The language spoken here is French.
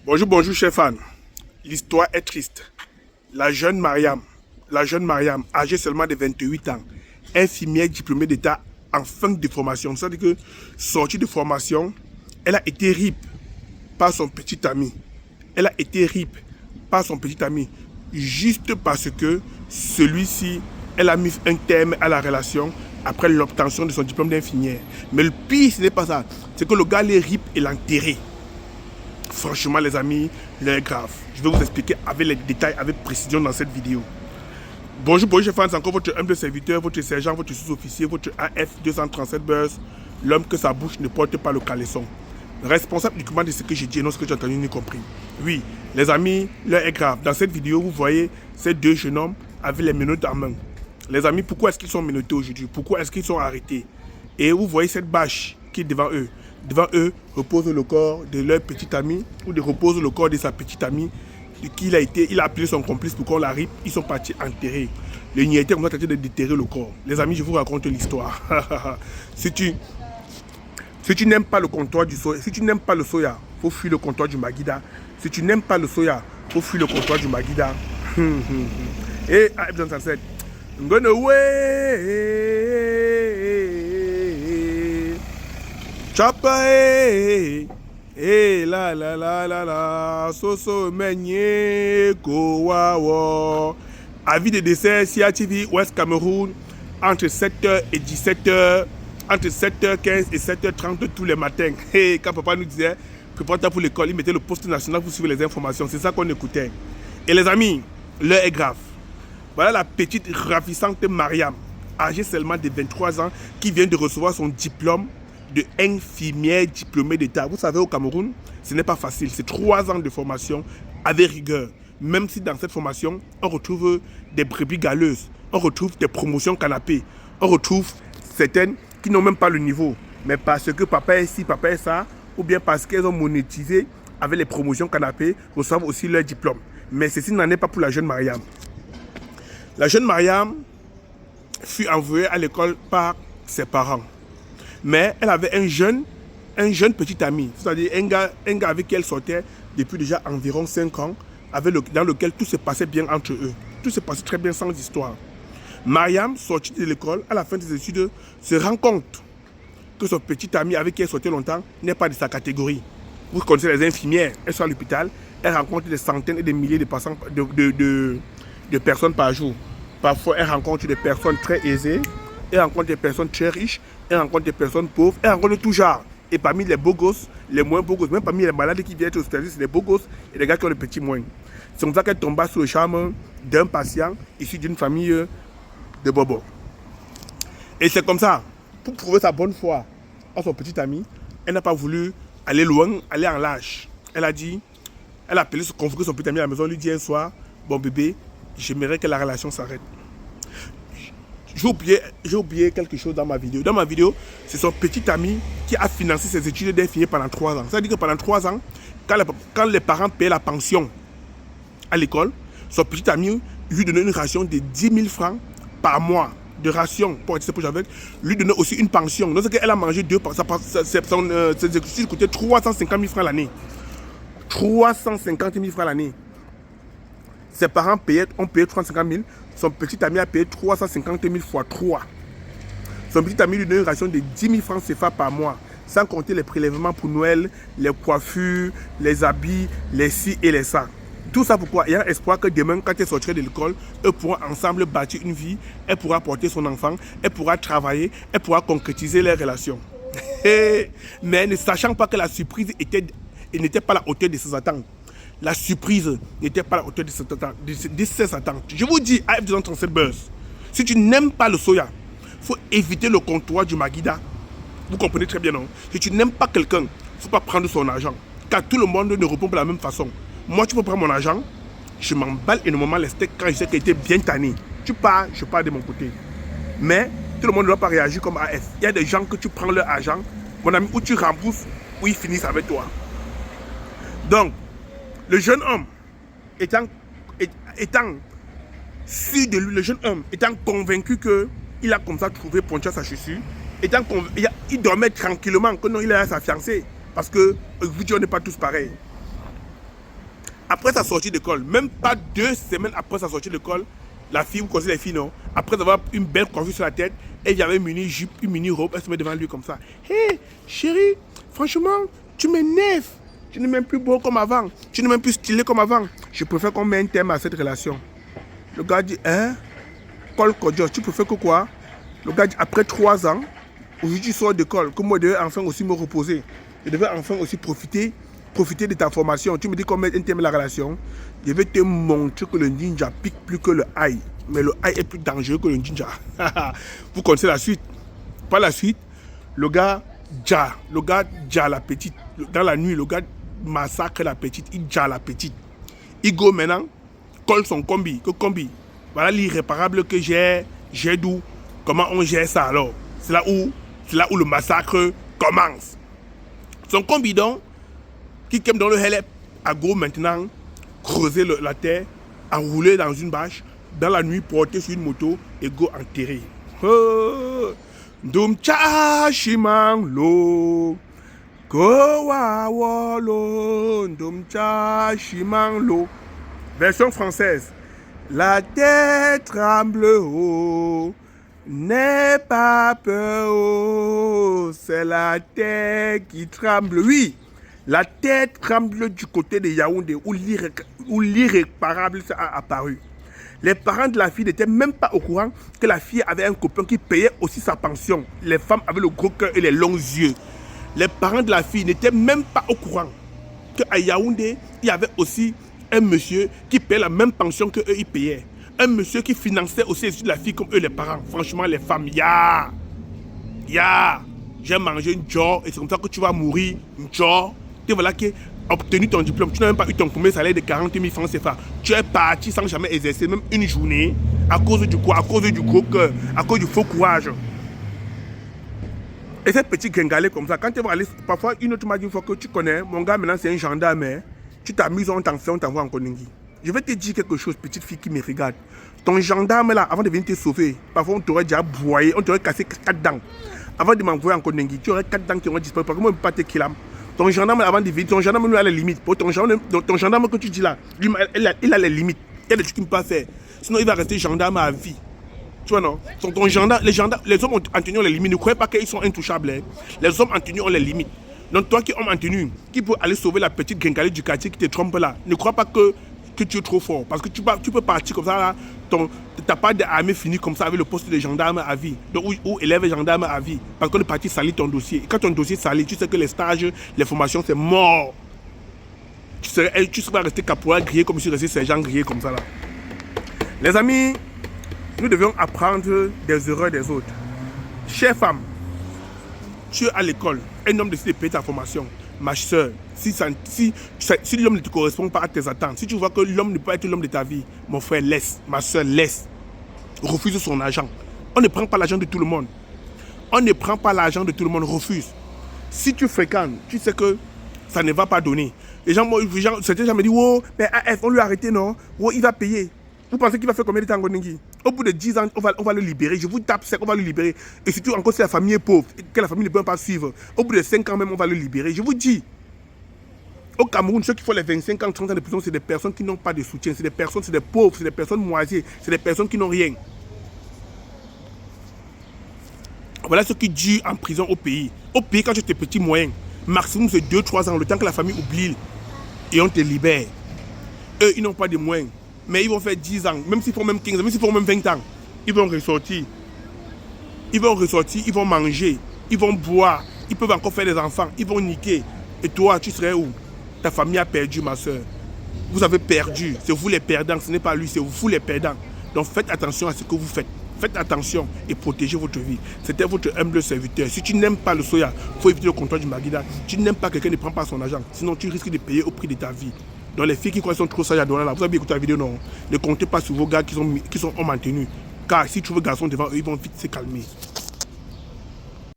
Bonjour, bonjour, chers fans. L'histoire est triste. La jeune Mariam, âgée seulement de 28 ans, infirmière diplômée d'État en fin de formation. C'est-à-dire que, sortie de formation, elle a été RIP par son petit ami. Elle a été RIP par son petit ami juste parce que celui-ci, elle a mis un terme à la relation après l'obtention de son diplôme d'infirmière. Mais le pire, ce n'est pas ça. C'est que le gars les RIP et l'a enterré. Franchement, les amis, l'heure est grave. Je vais vous expliquer avec les détails, avec précision dans cette vidéo. Bonjour, bonjour, fans, c'est encore votre humble serviteur, votre sergent, votre sous-officier, votre AF237 Buzz, l'homme que sa bouche ne porte pas le caleçon. Responsable uniquement de ce que j'ai dit et non ce que j'ai entendu ni compris. Oui, les amis, l'heure est grave. Dans cette vidéo, vous voyez ces deux jeunes hommes avec les menottes en main. Les amis, pourquoi est-ce qu'ils sont menottés aujourd'hui? Pourquoi est-ce qu'ils sont arrêtés? Et vous voyez cette bâche qui est devant eux. Devant eux repose le corps de leur petit ami ou repose le corps de sa petite amie il a appelé son complice pour qu'on l'arrive. Ils sont partis enterrer. Les Niétais ont tenté de déterrer le corps. Les amis, je vous raconte l'histoire. si tu n'aimes pas le comptoir du soya, si tu n'aimes pas le soya, faut fuir le comptoir du Maguida. Si tu n'aimes pas le soya, faut fuir le comptoir du Maguida. Et à F237, I'm gonna wait. Chapa, la, soso menye kowawo. Avis de décès, CATV, Ouest Cameroun, entre 7h et 17h, entre 7h15 et 7h30 tous les matins. Hey, quand papa nous disait, prépare-toi pour l'école, il mettait le poste national pour suivre les informations. C'est ça qu'on écoutait. Et les amis, l'heure est grave. Voilà la petite ravissante Mariam, âgée seulement de 23 ans, qui vient de recevoir son diplôme de infirmière diplômée d'État. Vous savez, au Cameroun, ce n'est pas facile. C'est 3 ans de formation avec rigueur. Même si dans cette formation, on retrouve des brebis galeuses, on retrouve des promotions canapés, on retrouve certaines qui n'ont même pas le niveau. Mais parce que papa est ci, papa est ça, ou bien parce qu'elles ont monétisé avec les promotions canapés, reçoivent aussi leur diplôme. Mais ceci n'en est pas pour la jeune Mariam. La jeune Mariam fut envoyée à l'école par ses parents. Mais elle avait un jeune petit ami, c'est-à-dire un gars avec qui elle sortait depuis déjà environ 5 ans, dans lequel tout se passait bien entre eux. Tout se passait très bien sans histoire. Mariam, sortie de l'école, à la fin des études, se rend compte que son petit ami avec qui elle sortait longtemps n'est pas de sa catégorie. Vous connaissez les infirmières, elles sont à l'hôpital, elles rencontrent des centaines et des milliers de personnes par jour. Parfois, elles rencontrent des personnes très aisées, elles rencontrent des personnes très riches, elles rencontrent des personnes pauvres, elles rencontrent tout genre. Et parmi les beaux gosses, les moins beaux gosses, même parmi les malades qui viennent aux États-Unis, c'est les beaux gosses et les gars qui ont les petits moins. C'est comme ça qu'elle tomba sous le charme d'un patient issu d'une famille de bobos. Et c'est comme ça, pour prouver sa bonne foi à son petit ami, elle n'a pas voulu aller loin, aller en lâche. Elle a appelé, convoqué son petit ami à la maison, lui dit un soir, bon bébé, j'aimerais que la relation s'arrête. J'ai oublié quelque chose dans ma vidéo. Dans ma vidéo, c'est son petit ami qui a financé ses études d'infirmier pendant 3 ans. C'est-à-dire que pendant 3 ans, quand les parents payaient la pension à l'école, son petit ami lui donnait une ration de 10 000 francs par mois de ration pour être avec. Lui donnait aussi une pension. Donc, c'est qu'elle a mangé 2 par ses études coûtaient 350 000 francs l'année. 350 000 francs l'année. Ses parents ont payé 350 000. Son petit ami a payé 350 000 fois 3. Son petit ami lui donne une ration de 10 000 francs CFA par mois, sans compter les prélèvements pour Noël, les coiffures, les habits, les ci et les ça. Tout ça pourquoi? Il y a espoir que demain, quand elle sortira de l'école, eux pourront ensemble bâtir une vie, elle pourra porter son enfant, elle pourra travailler, elle pourra concrétiser leurs relations. Mais ne sachant pas que la surprise n'était pas à la hauteur de ses attentes. La surprise n'était pas à la hauteur de ses attentes. Je vous dis, AF237 Buzz, si tu n'aimes pas le soya, il faut éviter le comptoir du Maguida. Vous comprenez très bien, non? Si tu n'aimes pas quelqu'un, il ne faut pas prendre son argent. Car tout le monde ne répond pas de la même façon. Moi, tu peux prendre mon argent, je m'emballe énormément les steaks quand je sais qu'il était bien tanné. Tu pars, je pars de mon côté. Mais tout le monde ne doit pas réagir comme AF. Il y a des gens que tu prends leur argent, mon ami, où tu rembourses, ou ils finissent avec toi. Donc, le jeune homme, étant sûr de lui, le jeune homme étant convaincu qu'il a comme ça trouvé poncho à sa chaussure, il dormait tranquillement, que non, il a sa fiancée. Parce que, on n'est pas tous pareils. Après sa sortie d'école, même pas 2 semaines après sa sortie d'école, la fille, vous connaissez les filles, non? Après avoir une belle coiffure sur la tête, elle avait une mini jupe, une mini robe, elle se met devant lui comme ça. Hé, hey, chérie, franchement, tu m'énerves. Tu n'es même plus beau comme avant. Tu n'es même plus stylé comme avant. Je préfère qu'on mette un terme à cette relation. Le gars dit, hein? Col Kodjo, tu préfères que quoi? Le gars dit, après 3 ans, aujourd'hui tu sors d'école, que moi je devais enfin aussi me reposer. Je devais enfin aussi profiter de ta formation. Tu me dis qu'on met un terme à la relation. Je vais te montrer que le ninja pique plus que le aïe. Mais le aïe est plus dangereux que le ninja. Vous connaissez la suite. Par la suite, le gars ja la petite. Dans la nuit, le gars massacre la petite. Il ja la petite. Il go maintenant, colle son combi. Que combi? Voilà l'irréparable que j'ai d'où. Comment on gère ça alors? C'est là où le massacre commence. Son combi donc, qui aime dans le helep, à go maintenant, creuser la terre, enrouler dans une bâche, dans la nuit, porter sur une moto et go enterrer. Dum cha shimang lo, go wa wolo, dum cha shimang lo. Version française. La terre tremble haut, n'aie pas peur, oh, c'est la terre qui tremble. Oui, la terre tremble du côté de Yaoundé où l'irréparable a apparu. Les parents de la fille n'étaient même pas au courant que la fille avait un copain qui payait aussi sa pension. Les femmes avaient le gros cœur et les longs yeux. Les parents de la fille n'étaient même pas au courant qu'à Yaoundé, il y avait aussi un monsieur qui payait la même pension qu'eux, ils payaient. Un monsieur qui finançait aussi les études de la fille comme eux, les parents. Franchement, les femmes, j'ai mangé une job et c'est comme ça que tu vas mourir. Une job. Et voilà qui a obtenu ton diplôme. Tu n'as même pas eu ton premier salaire de 40 000 francs CFA. Tu es parti sans jamais exercer même une journée à cause du quoi? À cause du gros cœur, à cause du faux courage. Et ces petits gringalés comme ça, quand tu vas aller, parfois une autre m'a dit une fois que tu connais, mon gars maintenant c'est un gendarme, hein, tu t'amuses, on t'envoie en Koningui. Je vais te dire quelque chose, petite fille qui me regarde. Ton gendarme là, avant de venir te sauver, parfois on t'aurait déjà broyé, on t'aurait cassé 4 dents. Avant de m'envoyer en Koningui, tu aurais 4 dents qui auraient disparu, parce que moi je ne peux pas te kilam. Ton gendarme avant de venir, ton gendarme lui a les limites. Pour ton gendarme que tu dis là, lui, il a les limites. Il y a des trucs qu'il ne peut pas faire. Sinon il va rester gendarme à vie. Tu vois non? Ton gendarme, les hommes en tenue ont les limites. Ne croyez pas qu'ils sont intouchables. Hein. Les hommes en tenue ont les limites. Donc toi qui es homme en tenue, qui peut aller sauver la petite gringalée du quartier qui te trompe là, ne crois pas que tu es trop fort. Parce que tu peux partir comme ça là, t'as pas d'armée finie comme ça avec le poste de gendarme à vie. Donc ou élève gendarme à vie. Parce qu'on est parti salir ton dossier. Et quand ton dossier salit, tu sais que les stages, les formations, c'est mort. Tu serais resté caporal grillé comme si resté sergent grillé comme ça là. Les amis, nous devions apprendre des erreurs des autres. Chère femme, tu es à l'école, un homme décide de payer ta formation. Ma soeur, si l'homme ne te correspond pas à tes attentes, si tu vois que l'homme ne peut pas être l'homme de ta vie, mon frère, laisse. Ma soeur, laisse. Refuse son argent. On ne prend pas l'argent de tout le monde. On ne prend pas l'argent de tout le monde, refuse. Si tu fréquentes, tu sais que ça ne va pas donner. Certains gens me disent, oh, mais AF, on lui a arrêté, non? Oh, il va payer. Vous pensez qu'il va faire combien de temps en Koningui? Au bout de 10 ans, on va le libérer. Je vous tape sec, on va le libérer. Et surtout, encore si la famille est pauvre, que la famille ne peut pas suivre. Au bout de 5 ans même, on va le libérer. Je vous dis, au Cameroun, ceux qui font les 25 ans, 30 ans de prison, c'est des personnes qui n'ont pas de soutien. C'est des personnes, c'est des pauvres, c'est des personnes moisies, c'est des personnes qui n'ont rien. Voilà ce qui dure en prison au pays. Au pays, quand tu es petit moyen, maximum c'est 2-3 ans, le temps que la famille oublie et on te libère. Eux, ils n'ont pas de moyens. Mais ils vont faire 10 ans, même s'ils font même 15 ans, même s'ils font même 20 ans, ils vont ressortir. Ils vont manger, ils vont boire, ils peuvent encore faire des enfants, ils vont niquer. Et toi, tu serais où? Ta famille a perdu, ma soeur. Vous avez perdu. C'est vous les perdants, ce n'est pas lui, c'est vous les perdants. Donc faites attention à ce que vous faites. Faites attention et protégez votre vie. C'était votre humble serviteur. Si tu n'aimes pas le soya, il faut éviter le comptoir du Maguida. Si tu n'aimes pas quelqu'un, ne prends pas son argent. Sinon, tu risques de payer au prix de ta vie. Donc les filles qui croient sont trop sages à donner là, vous avez écouté la vidéo, non? Ne comptez pas sur vos gars qui sont hommes en tenue. Car si tu veux garçon devant eux, ils vont vite se calmer.